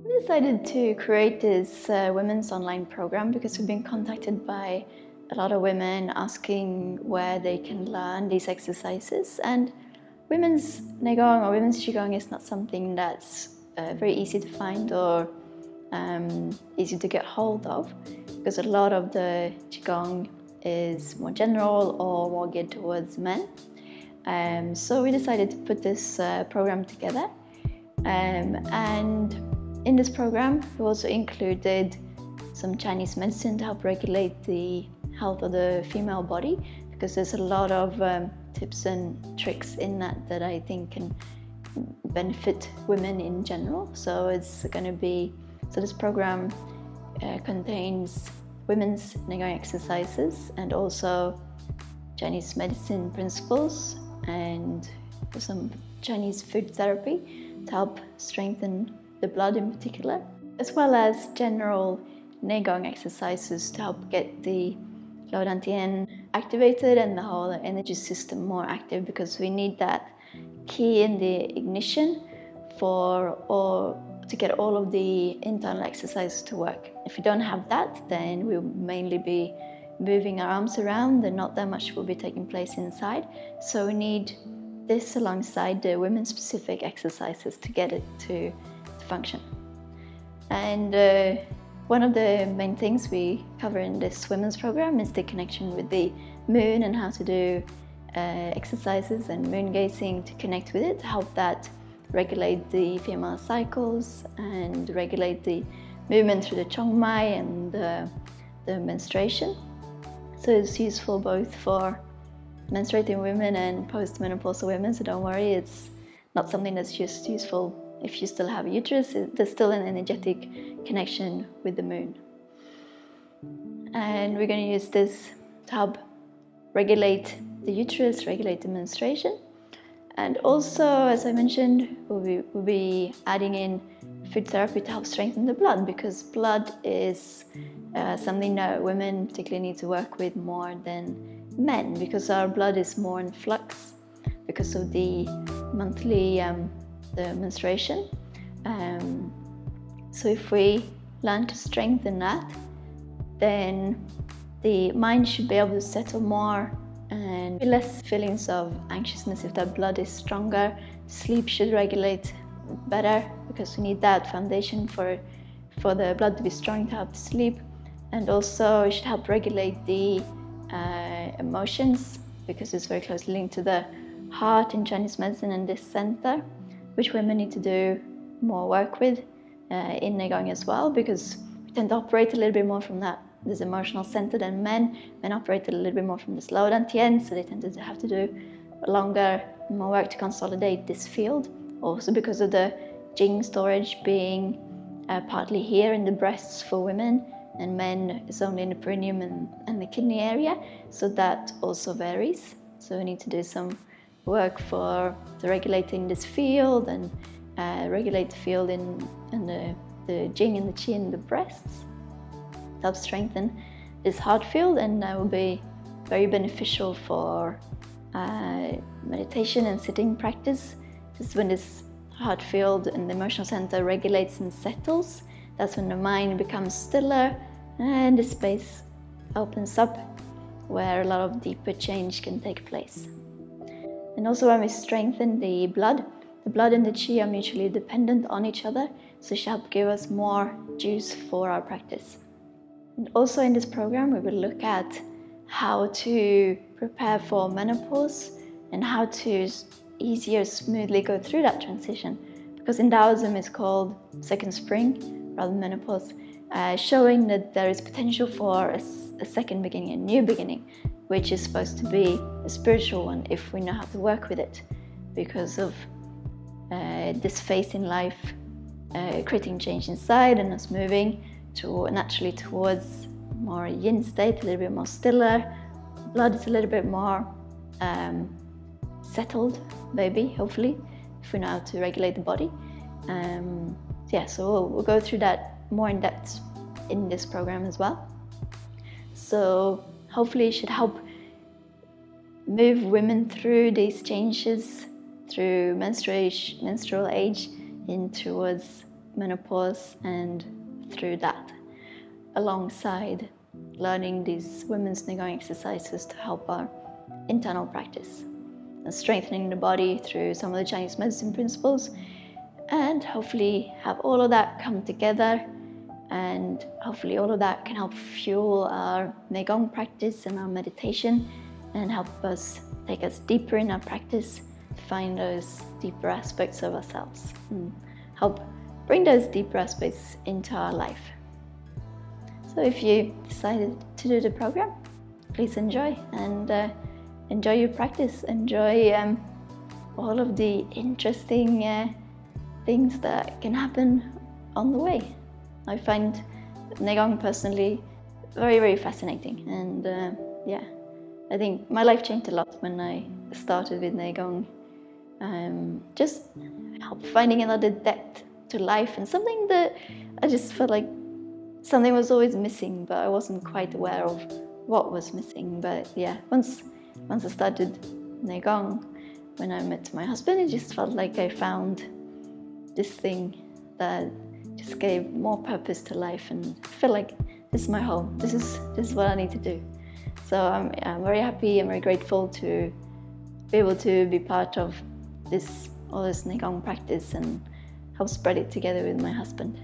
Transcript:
We decided to create this women's online program because we've been contacted by a lot of women asking where they can learn these exercises. And women's Nei Gong or women's Qigong is not something that's very easy to find or easy to get hold of, because a lot of the Qigong is more general or more geared towards men. So we decided to put this program together, and in this program we also included some Chinese medicine to help regulate the health of the female body, because there's a lot of tips and tricks in that I think can benefit women in general. So this program contains women's Nei Gong exercises and also Chinese medicine principles and some Chinese food therapy to help strengthen the blood in particular, as well as general Nei Gong exercises to help get the Lotus activated and the whole energy system more active, because we need that key in the ignition to get all of the internal exercises to work. If we don't have that, then we'll mainly be moving our arms around and not that much will be taking place inside. So we need this alongside the women-specific exercises to get it to function. And one of the main things we cover in this women's program is the connection with the moon and how to do exercises and moon gazing to connect with it, to help that regulate the female cycles and regulate the movement through the Chongmai and the menstruation. So it's useful both for menstruating women and post-menopausal women, so don't worry, it's not something that's just useful if you still have a uterus. There's still an energetic connection with the moon. And we're going to use this to help regulate the uterus, regulate the menstruation. And also, as I mentioned, we'll be adding in food therapy to help strengthen the blood, because blood is something that women particularly need to work with more than men, because our blood is more in flux because of the monthly the menstruation. So if we learn to strengthen that, then the mind should be able to settle more and be less feelings of anxiousness if that blood is stronger. Sleep should regulate better, because we need that foundation for the blood to be strong to help sleep. And also it should help regulate the emotions, because it's very closely linked to the heart in Chinese medicine and this center, which women need to do more work with in Nei Gong as well, because we tend to operate a little bit more from this emotional center than men. Men operate a little bit more from this low dantian, so they tend to have to do more work to consolidate this field. Also because of the Jing storage being partly here in the breasts for women, and men is only in the perineum and the kidney area, so that also varies. So we need to do some work for regulating this field and regulate the field in the Jing and the Qi in the breasts to help strengthen this heart field, and that will be very beneficial for meditation and sitting practice. Just when this heart field and the emotional center regulates and settles, that's when the mind becomes stiller and the space opens up where a lot of deeper change can take place. And also when we strengthen the blood and the Qi are mutually dependent on each other, so it should help give us more juice for our practice. And also in this program we will look at how to prepare for menopause and how to easier, smoothly go through that transition, because in Taoism it's called second spring rather than menopause, showing that there is potential for a second beginning, a new beginning, which is supposed to be a spiritual one if we know how to work with it, because of this phase in life creating change inside and us moving naturally towards more yin state, a little bit more stiller. Blood is a little bit more settled, maybe, hopefully, if we know how to regulate the body. So we'll go through that more in depth in this program as well. So hopefully it should help move women through these changes through menstrual age in towards menopause, and through that, alongside learning these women's Nei Gong exercises to help our internal practice and strengthening the body through some of the Chinese medicine principles, and hopefully have all of that come together, and hopefully all of that can help fuel our Nei Gong practice and our meditation, and help us take us deeper in our practice to find those deeper aspects of ourselves and help bring those deeper aspects into our life. So if you decided to do the program, please enjoy, and enjoy your practice. Enjoy all of the interesting things that can happen on the way. I find Nei Gong personally very, very fascinating, and yeah, I think my life changed a lot when I started with Nei Gong. Just finding another depth to life, and something that I just felt like something was always missing, but I wasn't quite aware of what was missing. But yeah, once I started Nei Gong, when I met my husband, it just felt like I found this thing that just gave more purpose to life, and I feel like this is my home. This is what I need to do. So I'm very happy and very grateful to be able to be part of all this Nei Gong practice and help spread it together with my husband.